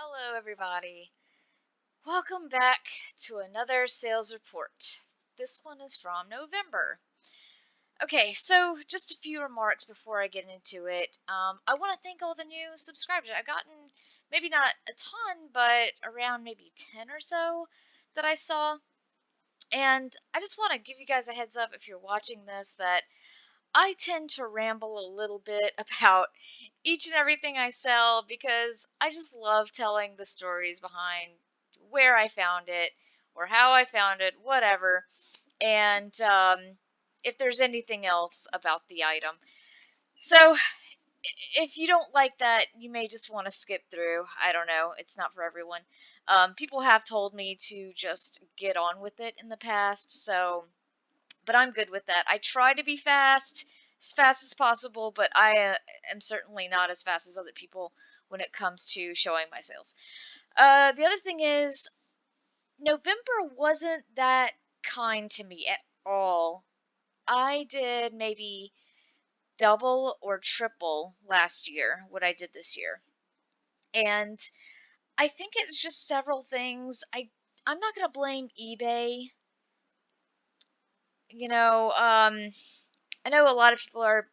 Hello, everybody. Welcome back to another sales report. This one is from November. Okay, so just a few remarks before I get into it. I want to thank all the new subscribers. I've gotten maybe not a ton, but around maybe 10 or so that I saw. And I just want to give you guys a heads up if you're watching this that I tend to ramble a little bit about each and everything I sell because I just love telling the stories behind where I found it or how I found it, whatever, and if there's anything else about the item. So, if you don't like that, you may just want to skip through. I don't know. It's not for everyone. People have told me to just get on with it in the past, so but I'm good with that. I try to be as fast as possible, but I am certainly not as fast as other people when it comes to showing my sales. The other thing is, November wasn't that kind to me at all. I did maybe double or triple last year what I did this year. And I think it's just several things. I'm not going to blame eBay. You know, I know a lot of people are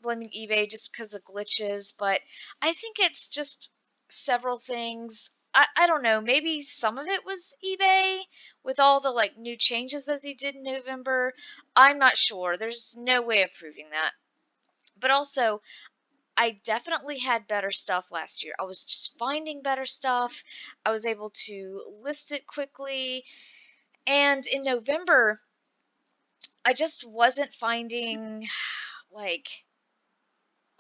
blaming eBay just because of glitches, but I think it's just several things. I don't know, maybe some of it was eBay with all the like new changes that they did in November. I'm not sure. There's no way of proving that. But also, I definitely had better stuff last year. I was just finding better stuff. I was able to list it quickly. And in November, I just wasn't finding like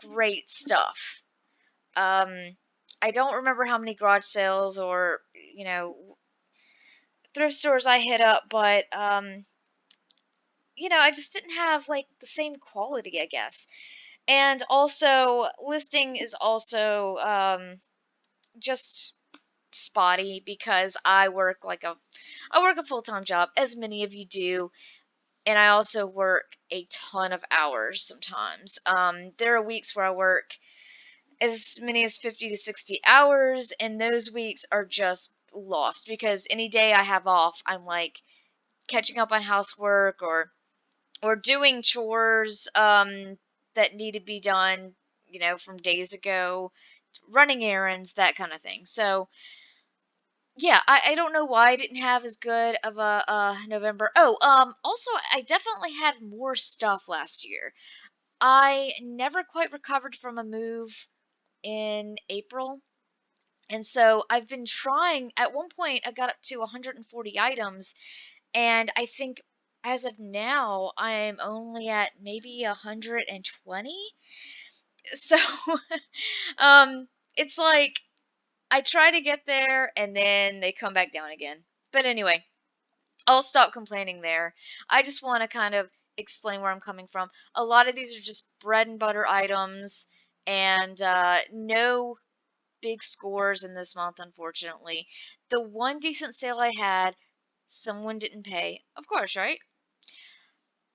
great stuff. I don't remember how many garage sales or, thrift stores I hit up, but, I just didn't have like the same quality, I guess. And also, listing is also just spotty because I work a full-time job, as many of you do, and I also work a ton of hours sometimes. There are weeks where I work as many as 50 to 60 hours, and those weeks are just lost because any day I have off, I'm like catching up on housework or doing chores that need to be done, from days ago, running errands, that kind of thing. So, yeah, I don't know why I didn't have as good of a November. Oh, also, I definitely had more stuff last year. I never quite recovered from a move in April. And so I've been trying. At one point, I got up to 140 items, and I think as of now, I'm only at maybe 120. So, um, it's like I try to get there, and then they come back down again. But anyway, I'll stop complaining there. I just want to kind of explain where I'm coming from. A lot of these are just bread and butter items, and no big scores in this month, unfortunately. The one decent sale I had, someone didn't pay. Of course, right?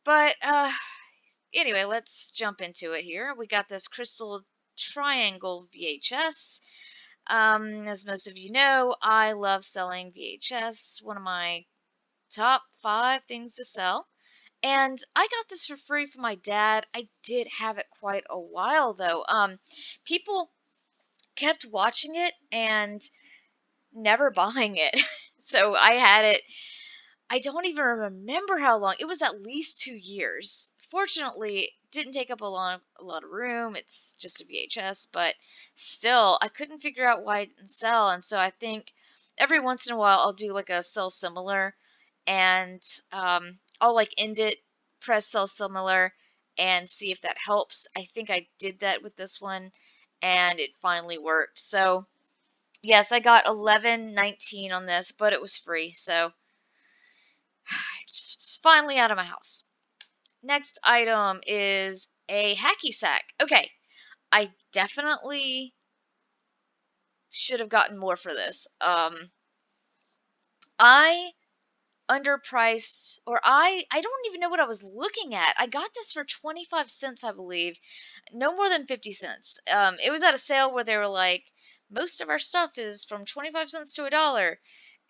But anyway, let's jump into it here. We got this crystal triangle VHS. As most of you know, I love selling VHS, one of my top 5 things to sell. And I got this for free from my dad. I did have it quite a while though. People kept watching it and never buying it. So I had it, I don't even remember how long. It was at least 2 years. Fortunately, it didn't take up a lot of room. It's just a VHS, but still, I couldn't figure out why it didn't sell. And so I think every once in a while I'll do like a sell similar, and I'll like end it, press sell similar, and see if that helps. I think I did that with this one, and it finally worked. So yes, I got 11.19 on this, but it was free, so it's finally out of my house. Next item is a hacky sack. Okay, I definitely should have gotten more for this. I underpriced, or I don't even know what I was looking at. I got this for 25 cents, I believe. No more than 50 cents. It was at a sale where they were like most of our stuff is from 25 cents to $1.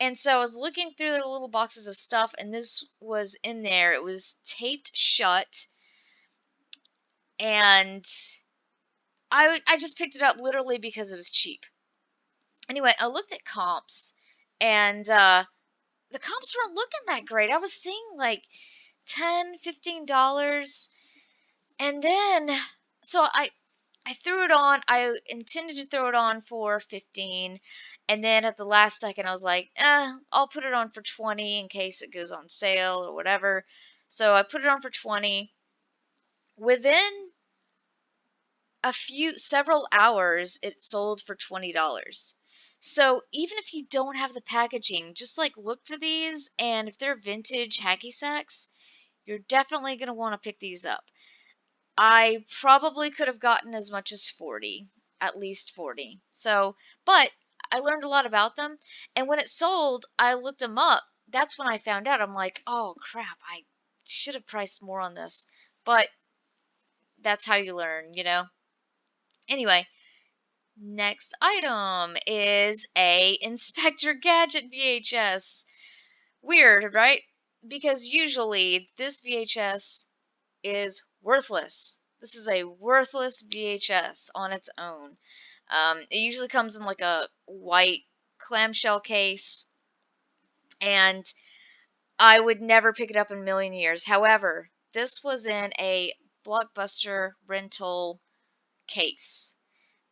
And so I was looking through their little boxes of stuff, and this was in there. It was taped shut, and I just picked it up literally because it was cheap. Anyway, I looked at comps, and the comps weren't looking that great. I was seeing like $10, $15, and then so I threw it on. I intended to throw it on for 15, and then at the last second I was like, I'll put it on for 20 in case it goes on sale or whatever. So I put it on for 20. Within several hours, it sold for $20. So even if you don't have the packaging, just like look for these, and if they're vintage hacky sacks, you're definitely going to want to pick these up. I probably could have gotten as much as 40, at least 40. So, but I learned a lot about them, and when it sold, I looked them up. That's when I found out. I'm like, oh crap, I should have priced more on this. But that's how you learn, you know? Anyway, next item is a Inspector Gadget VHS. Weird, right? Because usually this VHS is worthless. This is a worthless VHS on its own. It usually comes in like a white clamshell case, and I would never pick it up in a million years. However, this was in a Blockbuster rental case.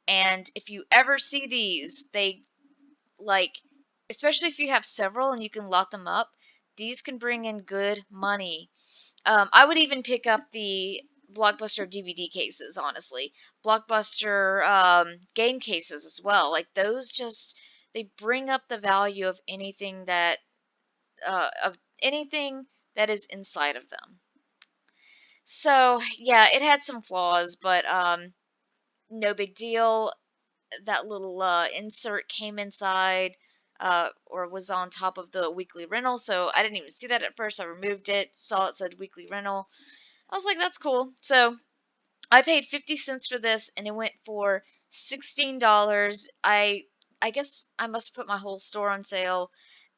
And if you ever see these, they like, especially if you have several and you can lot them up, these can bring in good money. I would even pick up the Blockbuster DVD cases, honestly. Blockbuster game cases as well. Like those just they bring up the value of anything that is inside of them. So yeah, it had some flaws, but no big deal. That little insert came inside or was on top of the weekly rental, so I didn't even see that at first. I removed it, saw it said weekly rental. I was like, that's cool. So I paid 50 cents for this, and it went for $16. I guess I must have put my whole store on sale,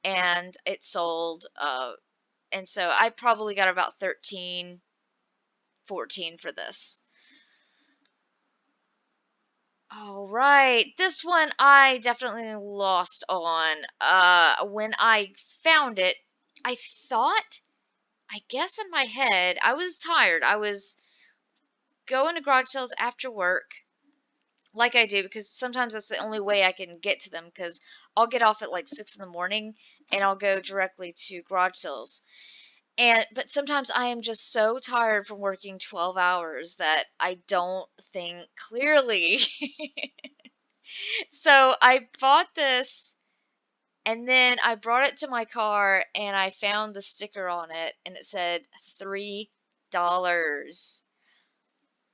and it sold. And so I probably got about 13, 14 for this. All right, this one I definitely lost on. When I found it, I thought, I guess in my head, I was tired. I was going to garage sales after work, like I do, because sometimes that's the only way I can get to them, because I'll get off at like 6 in the morning and I'll go directly to garage sales. But sometimes I am just so tired from working 12 hours that I don't think clearly. So I bought this, and then I brought it to my car and I found the sticker on it and it said $3.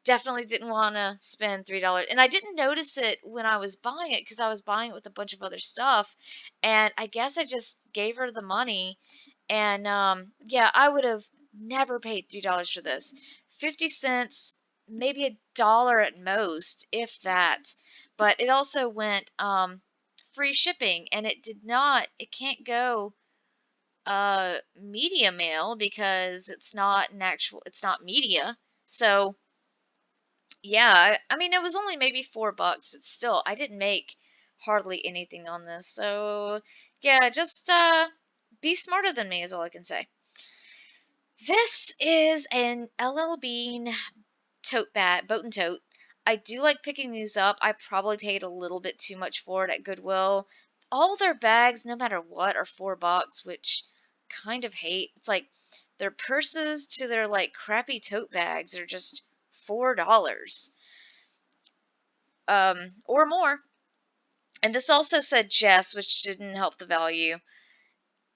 Definitely didn't want to spend $3. And I didn't notice it when I was buying it because I was buying it with a bunch of other stuff. And I guess I just gave her the money. And yeah, I would have never paid $3 for this. 50 cents, maybe $1 at most, if that. But it also went free shipping, and it can't go media mail because it's not media. So yeah, I mean, it was only maybe $4, but still, I didn't make hardly anything on this. So, yeah, just be smarter than me is all I can say. This is an LL Bean tote bag, boat and tote. I do like picking these up. I probably paid a little bit too much for it at Goodwill. All their bags, no matter what, are $4, which kind of hate. It's like their purses to their like crappy tote bags are just $4. Or more. And this also said Jess, which didn't help the value.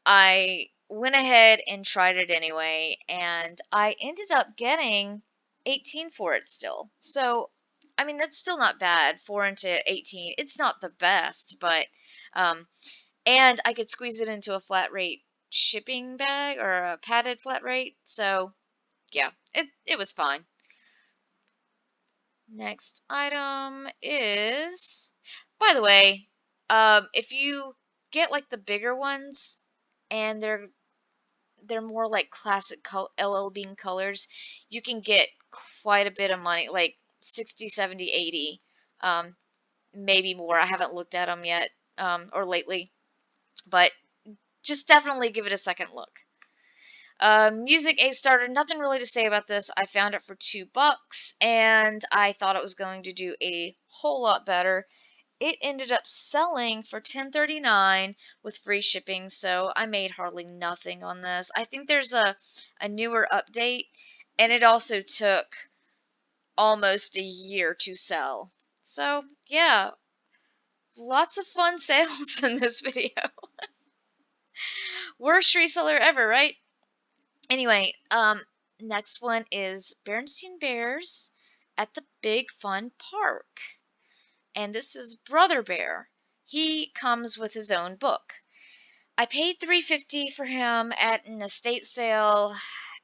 I went ahead and tried it anyway, and I ended up getting 18 for it still. So, I mean, that's still not bad. 4 into 18. It's not the best, but, and I could squeeze it into a flat rate shipping bag or a padded flat rate. So, yeah, it was fine. Next item is By the way, if you get like the bigger ones and they're more like classic LL Bean colors, you can get quite a bit of money, like 60, 70, 80, maybe more. I haven't looked at them yet, or lately, but just definitely give it a second look. Music A starter, nothing really to say about this. I found it for $2 and I thought it was going to do a whole lot better. It ended up selling for $10.39 with free shipping, so I made hardly nothing on this. I think there's a newer update, and it also took almost a year to sell. So, yeah, lots of fun sales in this video. Worst reseller ever, right? Anyway, next one is Berenstain Bears at the Big Fun Park. And this is Brother Bear. He comes with his own book. I paid $3.50 for him at an estate sale.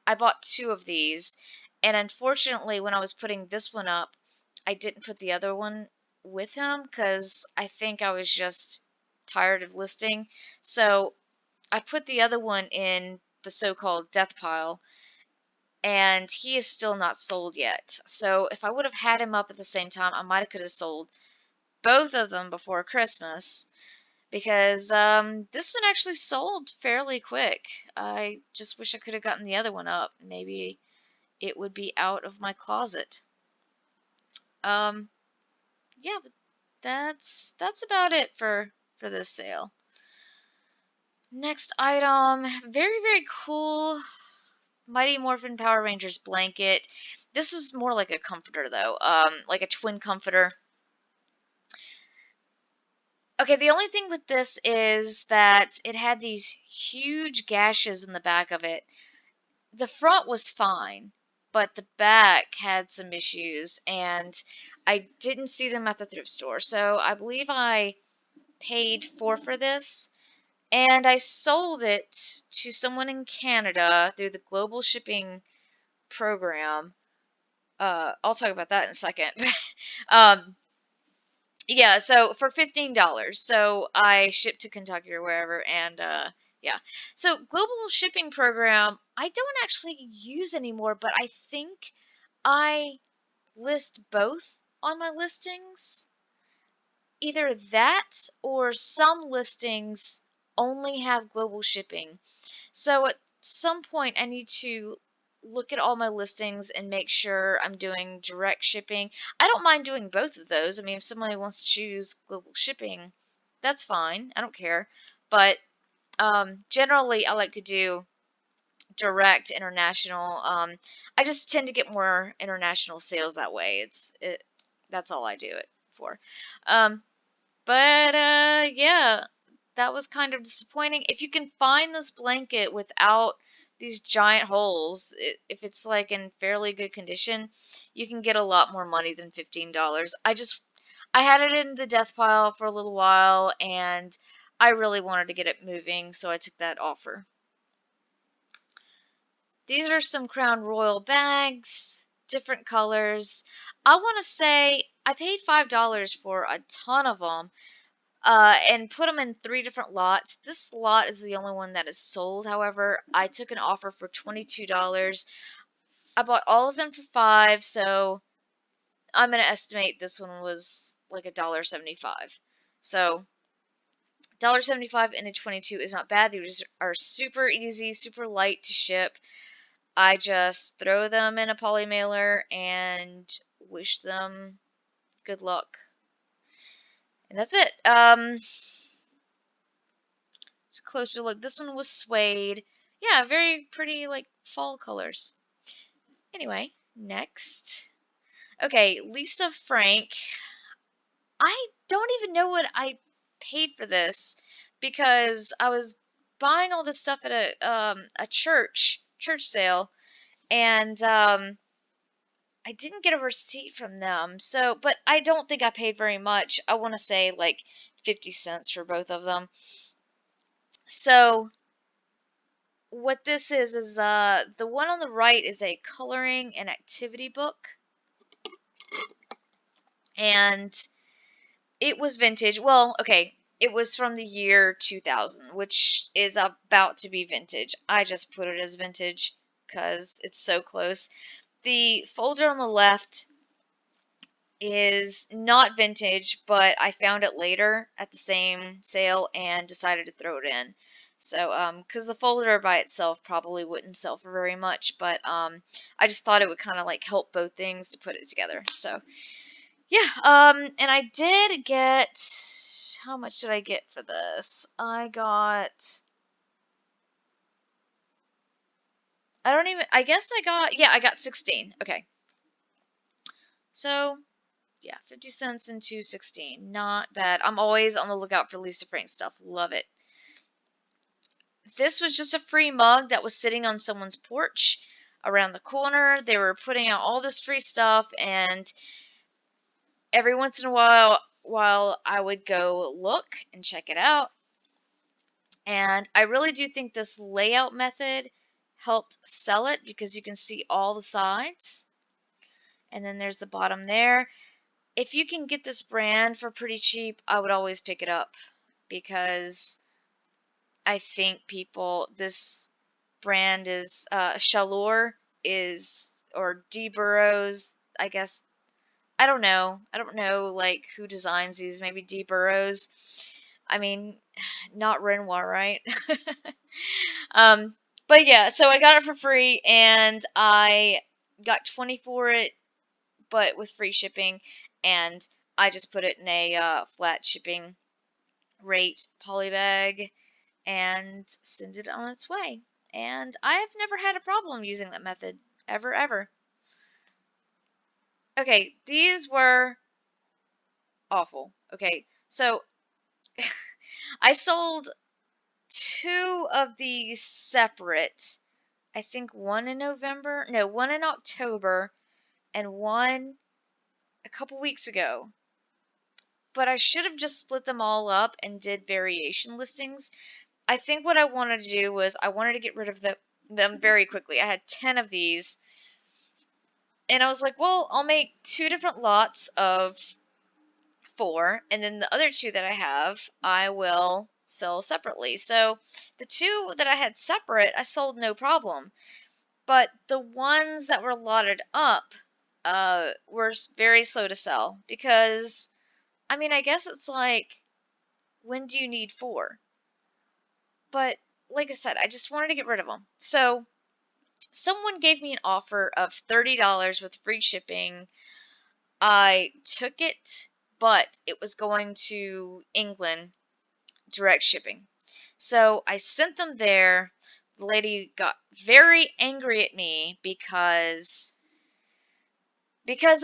I bought 2 of these, and unfortunately, when I was putting this one up, I didn't put the other one with him because I think I was just tired of listing. So I put the other one in the so-called death pile, and he is still not sold yet. So if I would have had him up at the same time, I might have could have sold both of them before Christmas, because this one actually sold fairly quick. I just wish I could have gotten the other one up. Maybe it would be out of my closet. Yeah, but that's about it for this sale. Next item, very very cool Mighty Morphin Power Rangers blanket. This was more like a comforter though, like a twin comforter. Okay, the only thing with this is that it had these huge gashes in the back of it. The front was fine, but the back had some issues, and I didn't see them at the thrift store. So I believe I paid for this, and I sold it to someone in Canada through the global shipping program. I'll talk about that in a second. um, yeah, so for $15. So I shipped to Kentucky or wherever, and yeah. So global shipping program, I don't actually use anymore, but I think I list both on my listings. Either that or some listings only have global shipping. So at some point, I need to look at all my listings and make sure I'm doing direct shipping. I don't mind doing both of those. I mean, if somebody wants to choose global shipping, that's fine. I don't care. But generally, I like to do direct international. I just tend to get more international sales that way. That's all I do it for. Um, but yeah, that was kind of disappointing. If you can find this blanket without these giant holes, if it's like in fairly good condition, you can get a lot more money than $15. I had it in the death pile for a little while, and I really wanted to get it moving, so I took that offer. These are some Crown Royal bags, different colors. I want to say I paid $5 for a ton of them. And put them in 3 different lots. This lot is the only one that is sold. However, I took an offer for $22. I bought all of them for $5, so I'm gonna estimate this one was like $1.75. So $1.75 and a 22 is not bad. These are super easy, super light to ship. I just throw them in a poly mailer and wish them good luck. And that's it. Closer look. This one was suede. Yeah, very pretty, like, fall colors. Anyway, next. Okay, Lisa Frank. I don't even know what I paid for this because I was buying all this stuff at a church sale, and I didn't get a receipt from them. So, but I don't think I paid very much. I want to say like 50 cents for both of them. So, what this is the one on the right is a coloring and activity book, and It was vintage. Well, okay, it was from the year 2000, which is about to be vintage. I just put it as vintage because it's so close. The folder on the left is not vintage, but I found it later at the same sale and decided to throw it in. So, because the folder by itself probably wouldn't sell for very much, but I just thought it would kind of like help both things to put it together. So, yeah, and I did get, how much did I get for this? I guess I got 16. Okay. So, yeah, 50 cents into 16. Not bad. I'm always on the lookout for Lisa Frank stuff. Love it. This was just a free mug that was sitting on someone's porch around the corner. They were putting out all this free stuff, and every once in a while I would go look and check it out. And I really do think this layout method helped sell it because you can see all the sides. And then there's the bottom there. If you can get this brand for pretty cheap, I would always pick it up because I think this brand is, Chaleur is, or D Burrows, I guess. I don't know. I don't know, like, who designs these. Maybe D Burrows. I mean, not Renoir, right? Um, but yeah, so I got it for free, and I got 20 for it, but with free shipping, and I just put it in a flat shipping rate polybag and send it on its way. And I've never had a problem using that method, ever, ever. Okay, these were awful. Okay, so I sold two of these separate. I think one in November, no, one in October, and one a couple weeks ago. But I should have just split them all up and did variation listings. I think what I wanted to do was I wanted to get rid of them very quickly. I had 10 of these, and I was like, well, I'll make two different lots of four, and then the other two that I have, I will sell separately. So the two that I had separate, I sold no problem. But the ones that were lotted up were very slow to sell because, I mean, I guess it's like, when do you need four? But like I said, I just wanted to get rid of them. So someone gave me an offer of $30 with free shipping. I took it, but it was going to England, direct shipping. So I sent them there. The lady got very angry at me because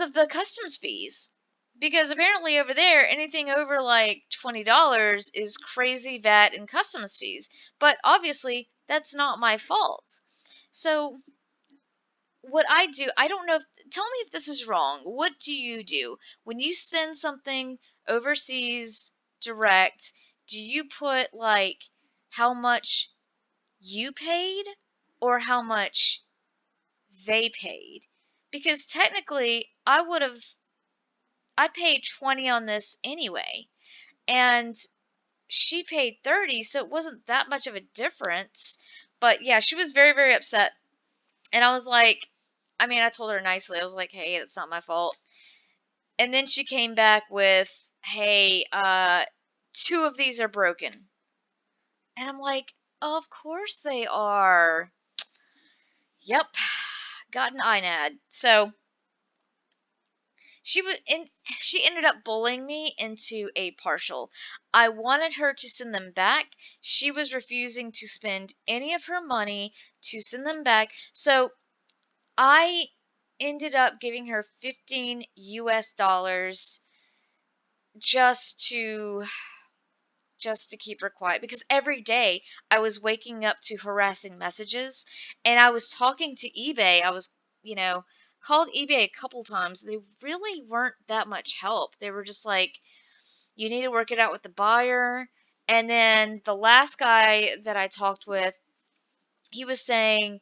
of the customs fees. Because apparently over there, anything over like $20 is crazy VAT and customs fees. But obviously, that's not my fault. So, what I do, I don't know tell me if this is wrong. What do you do? When you send something overseas direct, do you put like how much you paid or how much they paid? Because technically, I paid 20 on this anyway, and she paid 30, so it wasn't that much of a difference. But yeah, she was very, very upset. And I was like, I mean, I told her nicely. I was like, hey, that's not my fault. And then she came back with, hey, two of these are broken. And I'm like, of course they are. Yep, got an INAD. So she ended up bullying me into a partial. I wanted her to send them back. She was refusing to spend any of her money to send them back. So I ended up giving her 15 US dollars just to just to keep her quiet because every day I was waking up to harassing messages and I was talking to eBay. I was, called eBay a couple times. They really weren't that much help. They were just like, you need to work it out with the buyer. And then the last guy that I talked with, he was saying,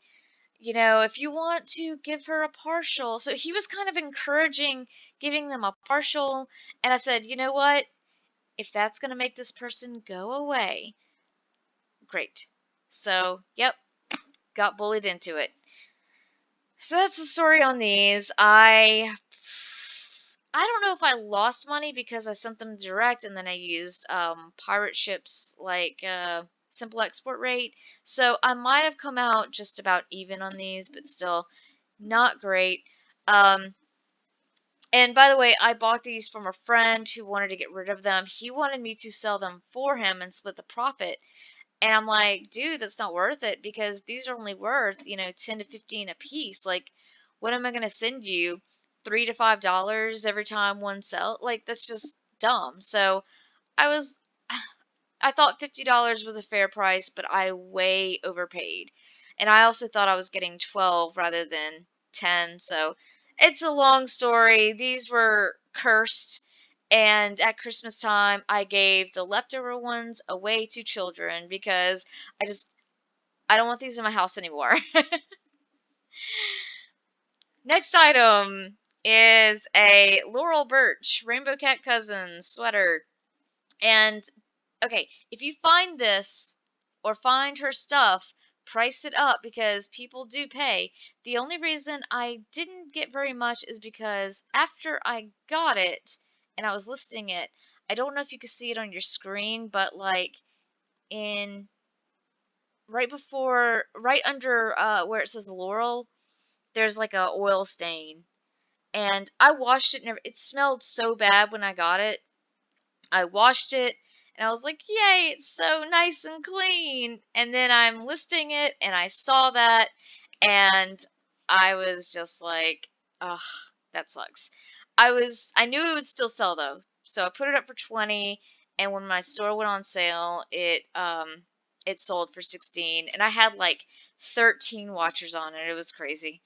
if you want to give her a partial. So he was kind of encouraging giving them a partial. And I said, you know what? if that's going to make this person go away, great. So, yep, got bullied into it. So that's the story on these. I don't know if I lost money because I sent them direct and then I used pirate ships like simple export rate. So I might have come out just about even on these, but still not great. Um, and by the way, I bought these from a friend who wanted to get rid of them. He wanted me to sell them for him and split the profit. And I'm like, dude, that's not worth it because these are only worth, 10 to 15 a piece. Like, what am I going to send you? $3 to $5 every time one sell? Like, that's just dumb. So I was, I thought $50 was a fair price, but I way overpaid. And I also thought I was getting 12 rather than 10. So it's a long story. These were cursed. And at Christmas time, I gave the leftover ones away to children because I don't want these in my house anymore. Next item is a Laurel Birch Rainbow Cat Cousins sweater. And okay, if you find this or find her stuff, price it up because people do pay. The only reason I didn't get very much is because after I got it and I was listing it, I don't know if you can see it on your screen, but like in right under where it says Laurel, there's like a oil stain. And I washed it and it smelled so bad when I got it. I washed it and I was like, yay, it's so nice and clean. And then I'm listing it and I saw that and I was just like, ugh, that sucks. I knew it would still sell though. So I put it up for 20 and when my store went on sale, it sold for 16 and I had like 13 watchers on it. It was crazy.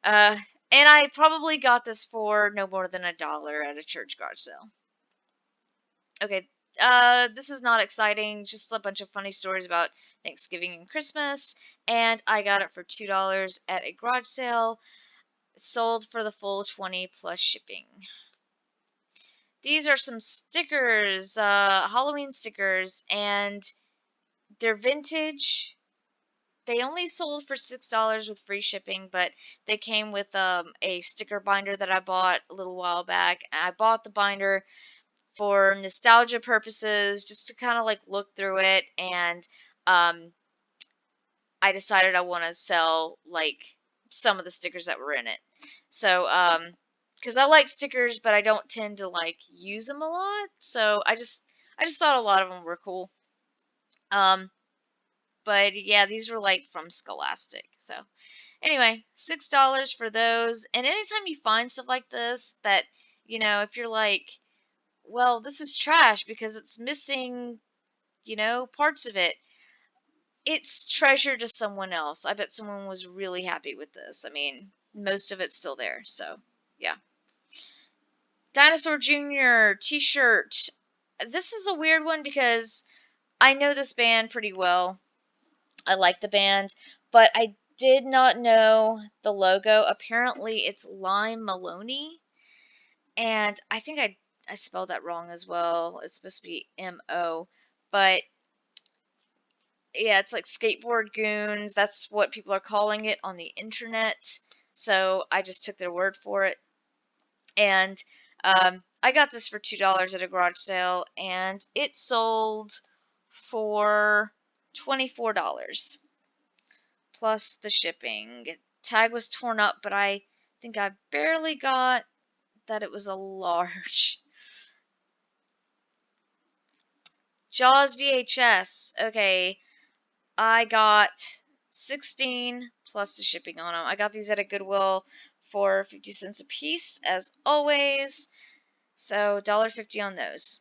Uh and I probably got this for no more than $1 at a church garage sale. Okay, this is not exciting, just a bunch of funny stories about Thanksgiving and Christmas, and I got it for $2 at a garage sale, sold for the full 20 plus shipping. These are some stickers, Halloween stickers, and they're vintage. They only sold for $6 with free shipping, but they came with a sticker binder that I bought a little while back. I bought the binder for nostalgia purposes, just to kind of like look through it, and um, I decided I want to sell like some of the stickers that were in it. So, because I like stickers, but I don't tend to like use them a lot, so I just thought a lot of them were cool. Um, but yeah, these were like from Scholastic. So anyway, $6 for those. And anytime you find stuff like this, that if you're like, well, this is trash because it's missing, parts of it. It's treasure to someone else. I bet someone was really happy with this. I mean, most of it's still there, so yeah. Dinosaur Jr. t-shirt. This is a weird one because I know this band pretty well. I like the band, but I did not know the logo. Apparently, it's Lime Maloney, and I think I spelled that wrong as well. It's supposed to be M-O, but yeah, it's like skateboard goons. That's what people are calling it on the internet. So I just took their word for it. And I got this for $2 at a garage sale, and it sold for $24 plus the shipping. Tag was torn up, but I think I barely got that it was a large. Jaws VHS. Okay, I got 16 plus the shipping on them. I got these at a Goodwill for 50 cents a piece, as always. So $1.50 on those.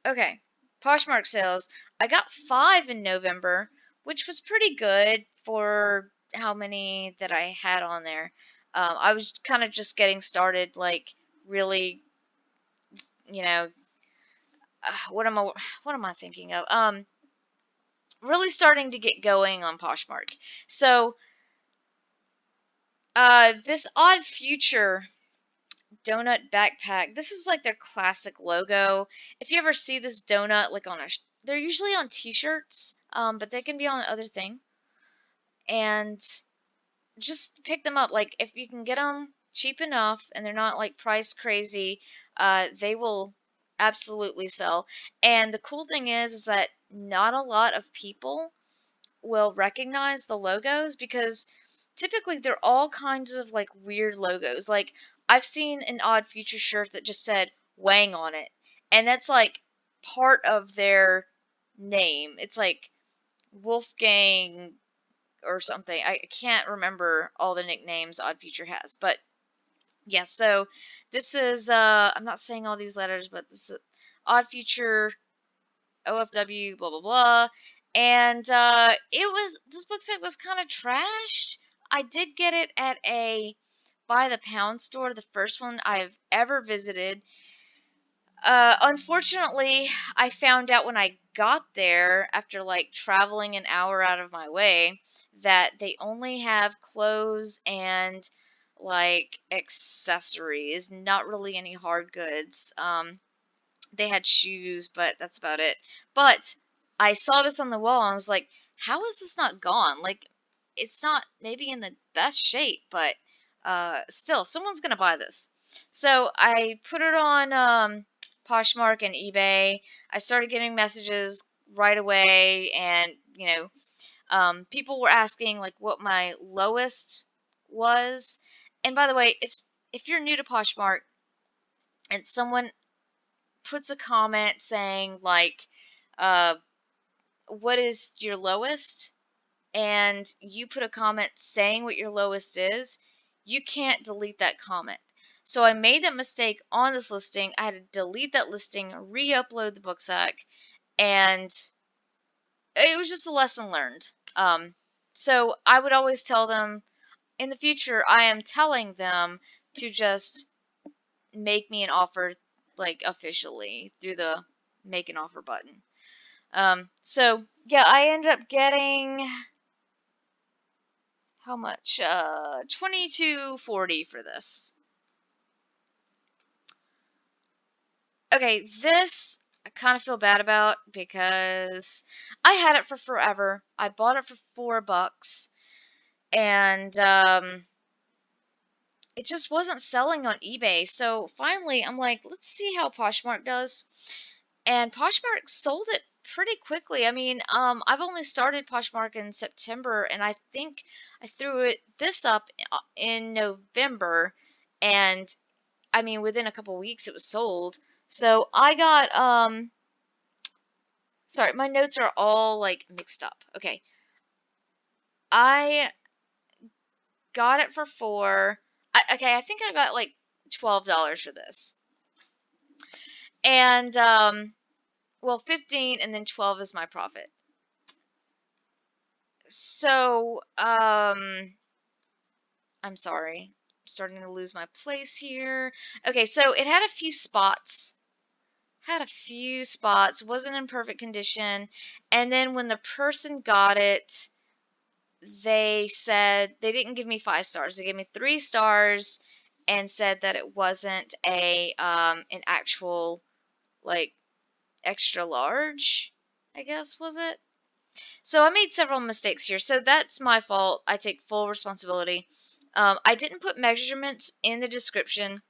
Okay, Poshmark sales. I got 5 in November, which was pretty good for how many that I had on there. I was kind of just getting started, like really, you know, what am I thinking of? Really starting to get going on Poshmark. So, this Odd Future donut backpack. This is like their classic logo. If you ever see this donut like on they're usually on t-shirts, but they can be on other thing. And just pick them up. Like if you can get them cheap enough and they're not like price crazy, they will absolutely sell. And the cool thing is that not a lot of people will recognize the logos because typically they're all kinds of like weird logos. Like I've seen an Odd Future shirt that just said Wang on it, and that's like part of their name. It's like Wolfgang or something. I can't remember all the nicknames Odd Future has, but yeah. So this is I'm not saying all these letters, but this is Odd Future OFW blah blah blah, and it was this book set was kind of trashed. I did get it at a by the pound store, the first one I've ever visited. Unfortunately, I found out when I got there, after like traveling an hour out of my way, that they only have clothes and like accessories, not really any hard goods. They had shoes, but that's about it. But I saw this on the wall and I was like, how is this not gone? Like, it's not maybe in the best shape, but still, someone's gonna buy this. So I put it on Poshmark and eBay. I started getting messages right away, and people were asking like what my lowest was. And by the way, if you're new to Poshmark and someone puts a comment saying like, uh, "What is your lowest?" and you put a comment saying what your lowest is, you can't delete that comment. So I made that mistake on this listing. I had to delete that listing, re-upload the book sack, and it was just a lesson learned. So I would always tell them in the future. I am telling them to just make me an offer, like officially through the make an offer button. So yeah, I ended up getting how much? 22.40 for this. Okay, this I kind of feel bad about because I had it for forever. I bought it for $4, and it just wasn't selling on eBay. So finally, I'm like, let's see how Poshmark does. And Poshmark sold it pretty quickly. I mean, I've only started Poshmark in September, and I think I threw this up in November, and I mean, within a couple weeks it was sold. So I got sorry, my notes are all like mixed up. Okay, I got it for four. Okay, I think I got like $12 for this, and well, 15, and then 12 is my profit. So, I'm sorry. I'm starting to lose my place here. Okay, so it had a few spots. Wasn't in perfect condition. And then when the person got it, they said they didn't give me 5 stars. They gave me 3 stars and said that it wasn't an actual like extra large, I guess was it? So I made several mistakes here. So that's my fault. I take full responsibility. I didn't put measurements in the description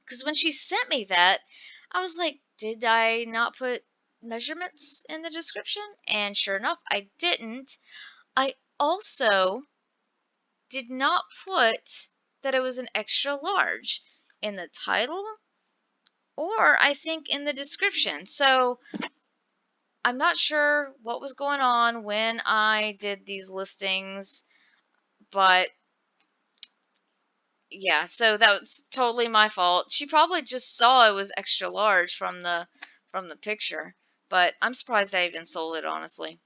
because when she sent me that, I was like, did I not put measurements in the description? And sure enough, I didn't. I also did not put that it was an extra large in the title or I think in the description. So I'm not sure what was going on when I did these listings, but yeah, so that was totally my fault. She probably just saw it was extra large from the picture, but I'm surprised I even sold it, honestly.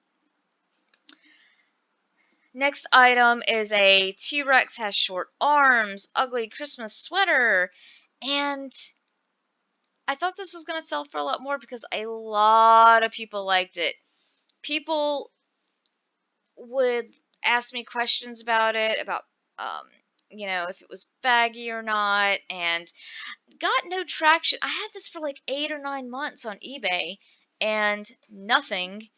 Next item is a T-Rex has short arms, ugly Christmas sweater, and I thought this was going to sell for a lot more because a lot of people liked it. People would ask me questions about it, about if it was baggy or not, and got no traction. I had this for like 8 or 9 months on eBay and nothing.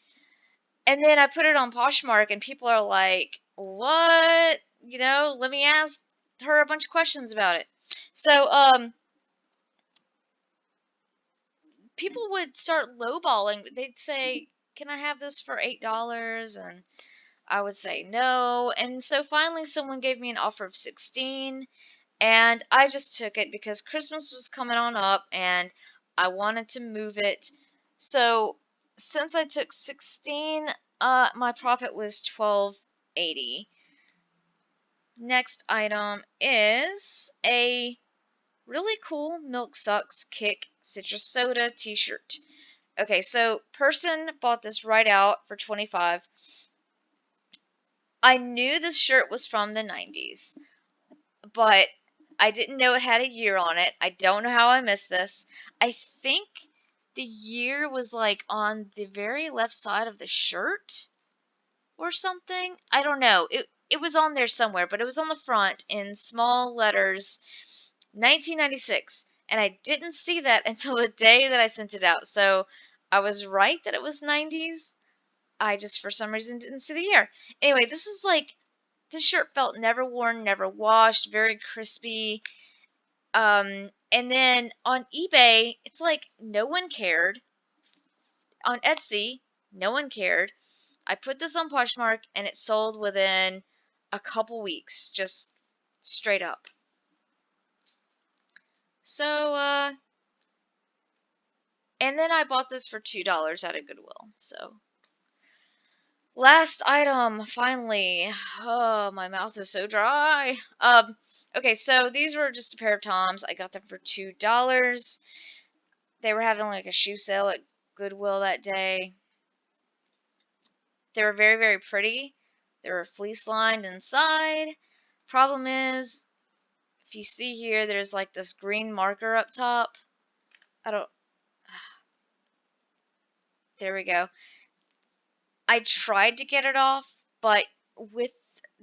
And then I put it on Poshmark, and people are like, "What?" Let me ask her a bunch of questions about it. So, people would start lowballing. They'd say, "Can I have this for $8?" And I would say no. And so finally, someone gave me an offer of 16, and I just took it because Christmas was coming on up, and I wanted to move it. So since I took 16, my profit was 12.80. Next item is a really cool Milk Sucks Kick Citrus Soda t-shirt. Okay, so person bought this right out for 25. I knew this shirt was from the 90s, but I didn't know it had a year on it. I don't know how I missed this. I think the year was like on the very left side of the shirt or something. I don't know. It was on there somewhere, but it was on the front in small letters, 1996, and I didn't see that until the day that I sent it out. So I was right that it was 90s. I just for some reason didn't see the year. Anyway, this shirt felt never worn, never washed, very crispy. And then on eBay, it's like no one cared. On Etsy, no one cared. I put this on Poshmark and it sold within a couple weeks, just straight up. So, and then I bought this for $2 at a Goodwill. So, last item, finally. Oh, my mouth is so dry. Okay, so these were just a pair of Toms. I got them for $2. They were having like a shoe sale at Goodwill that day. They were very, very pretty. They were fleece lined inside. Problem is, if you see here, there's like this green marker up top. I don't. There we go. I tried to get it off, but with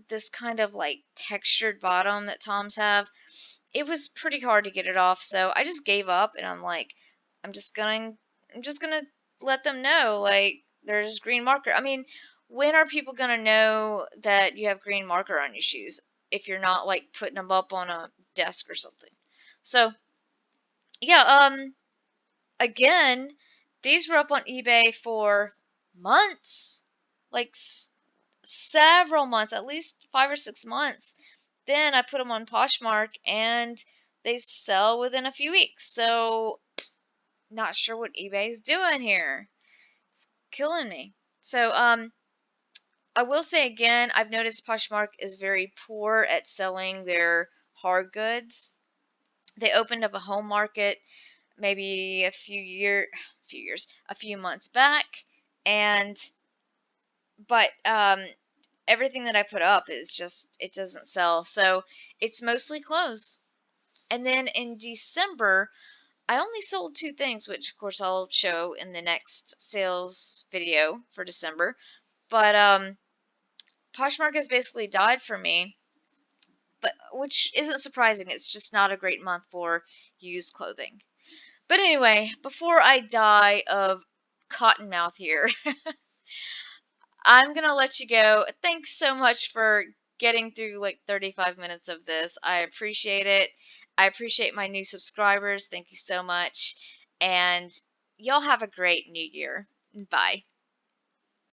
this kind of like textured bottom that Toms have, it was pretty hard to get it off. So I just gave up, and I'm like, I'm just gonna, I'm just gonna let them know like there's green marker. I mean, when are people gonna know that you have green marker on your shoes if you're not like putting them up on a desk or something? So yeah, again, these were up on eBay for months, like several months, at least 5 or 6 months. Then I put them on Poshmark and they sell within a few weeks. So, not sure what eBay's doing here. It's killing me. So, I will say again, I've noticed Poshmark is very poor at selling their hard goods. They opened up a home market maybe a few months back, and but everything that I put up is just it doesn't sell, so it's mostly clothes. And then in December, I only sold two things, which of course I'll show in the next sales video for December. But Poshmark has basically died for me, but which isn't surprising. It's just not a great month for used clothing. But anyway, before I die of cottonmouth here, I'm gonna let you go. Thanks so much for getting through like 35 minutes of this. I appreciate it. I appreciate my new subscribers. Thank you so much. And y'all have a great new year. Bye.